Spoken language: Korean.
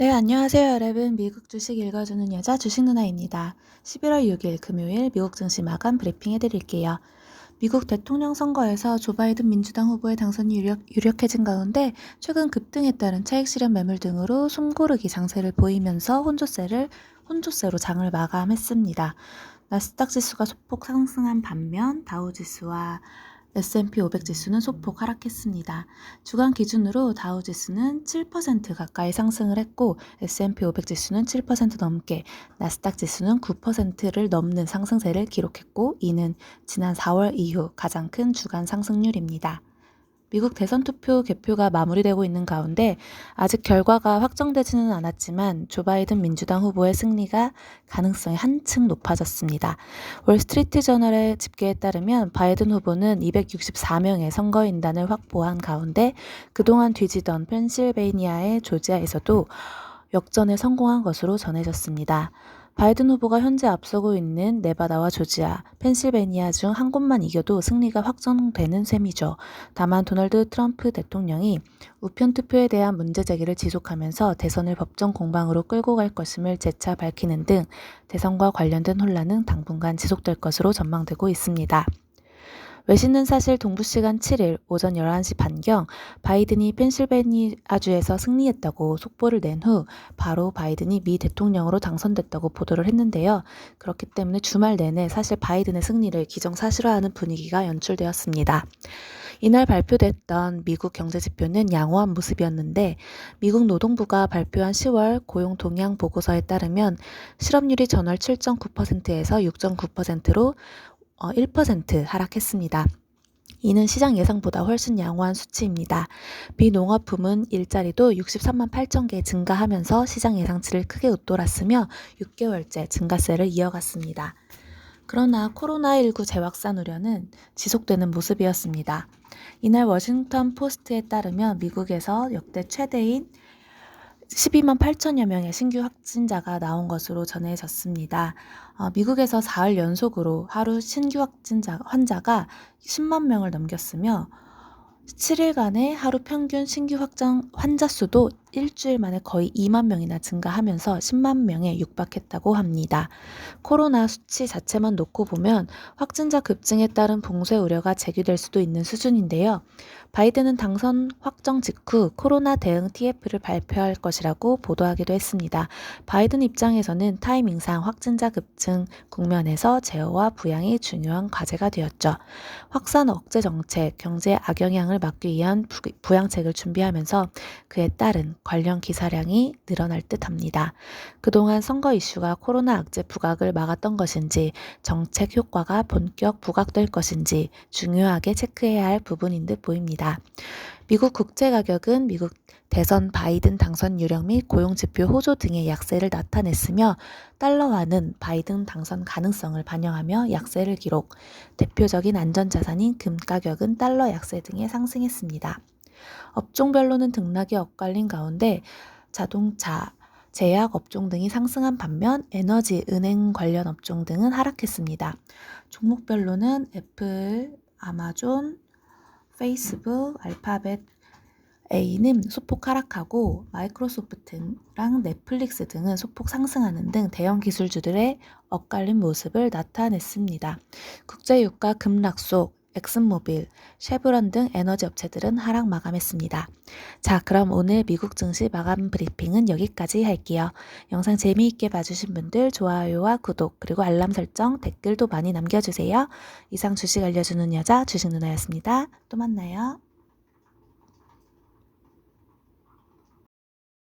네, 안녕하세요, 여러분. 미국 주식 읽어주는 여자 주식 누나입니다. 11월 6일 금요일 미국 증시 마감 브리핑 해드릴게요. 미국 대통령 선거에서 조 바이든 민주당 후보의 당선이 유력해진 가운데 최근 급등에 따른 차익 실현 매물 등으로 숨고르기 장세를 보이면서 혼조세로 장을 마감했습니다. 나스닥 지수가 소폭 상승한 반면 다우지수와 S&P 500 지수는 소폭 하락했습니다. 주간 기준으로 다우 지수는 7% 가까이 상승을 했고 S&P 500 지수는 7% 넘게, 나스닥 지수는 9%를 넘는 상승세를 기록했고 이는 지난 4월 이후 가장 큰 주간 상승률입니다. 미국 대선 투표 개표가 마무리되고 있는 가운데 아직 결과가 확정되지는 않았지만 조 바이든 민주당 후보의 승리가 가능성이 한층 높아졌습니다. 월스트리트 저널의 집계에 따르면 바이든 후보는 264명의 선거인단을 확보한 가운데 그동안 뒤지던 펜실베이니아의 조지아에서도 역전에 성공한 것으로 전해졌습니다. 바이든 후보가 현재 앞서고 있는 네바다와 조지아, 펜실베니아 중 한 곳만 이겨도 승리가 확정되는 셈이죠. 다만 도널드 트럼프 대통령이 우편 투표에 대한 문제 제기를 지속하면서 대선을 법정 공방으로 끌고 갈 것임을 재차 밝히는 등 대선과 관련된 혼란은 당분간 지속될 것으로 전망되고 있습니다. 외신은 사실 동부시간 7일 오전 11시 반경 바이든이 펜실베니아주에서 승리했다고 속보를 낸 후 바로 바이든이 미 대통령으로 당선됐다고 보도를 했는데요. 그렇기 때문에 주말 내내 사실 바이든의 승리를 기정사실화하는 분위기가 연출되었습니다. 이날 발표됐던 미국 경제지표는 양호한 모습이었는데 미국 노동부가 발표한 10월 고용 동향 보고서에 따르면 실업률이 전월 7.9%에서 6.9%로 1% 하락했습니다. 이는 시장 예상보다 훨씬 양호한 수치입니다. 비농업 부문 일자리도 63만 8천 개 증가하면서 시장 예상치를 크게 웃돌았으며 6개월째 증가세를 이어갔습니다. 그러나 코로나19 재확산 우려는 지속되는 모습이었습니다. 이날 워싱턴 포스트에 따르면 미국에서 역대 최대인 12만 8천여 명의 신규 확진자가 나온 것으로 전해졌습니다. 미국에서 4일 연속으로 하루 신규 환자가 10만 명을 넘겼으며 7일간의 하루 평균 신규 환자 수도 일주일 만에 거의 2만 명이나 증가하면서 10만 명에 육박했다고 합니다. 코로나 수치 자체만 놓고 보면 확진자 급증에 따른 봉쇄 우려가 제기될 수도 있는 수준인데요. 바이든은 당선 확정 직후 코로나 대응 TF를 발표할 것이라고 보도하기도 했습니다. 바이든 입장에서는 타이밍상 확진자 급증 국면에서 제어와 부양이 중요한 과제가 되었죠. 확산 억제 정책, 경제 악영향을 막기 위한 부양책을 준비하면서 그에 따른 관련 기사량이 늘어날 듯합니다. 그동안 선거 이슈가 코로나 악재 부각을 막았던 것인지 정책 효과가 본격 부각될 것인지 중요하게 체크해야 할 부분인 듯 보입니다. 미국 국채 가격은 미국 대선 바이든 당선 유력 및 고용지표 호조 등의 약세를 나타냈으며 달러화는 바이든 당선 가능성을 반영하며 약세를 기록, 대표적인 안전자산인 금 가격은 달러 약세 등에 상승했습니다. 업종별로는 등락이 엇갈린 가운데 자동차, 제약 업종 등이 상승한 반면 에너지, 은행 관련 업종 등은 하락했습니다. 종목별로는 애플, 아마존, 페이스북, 알파벳 A는 소폭 하락하고 마이크로소프트랑 넷플릭스 등은 소폭 상승하는 등 대형 기술주들의 엇갈린 모습을 나타냈습니다. 국제유가 급락 속 엑슨모빌, 쉐브론 등 에너지 업체들은 하락 마감했습니다. 자, 그럼 오늘 미국 증시 마감 브리핑은 여기까지 할게요. 영상 재미있게 봐주신 분들 좋아요와 구독 그리고 알람 설정, 댓글도 많이 남겨주세요. 이상 주식 알려주는 여자 주식 누나였습니다. 또 만나요.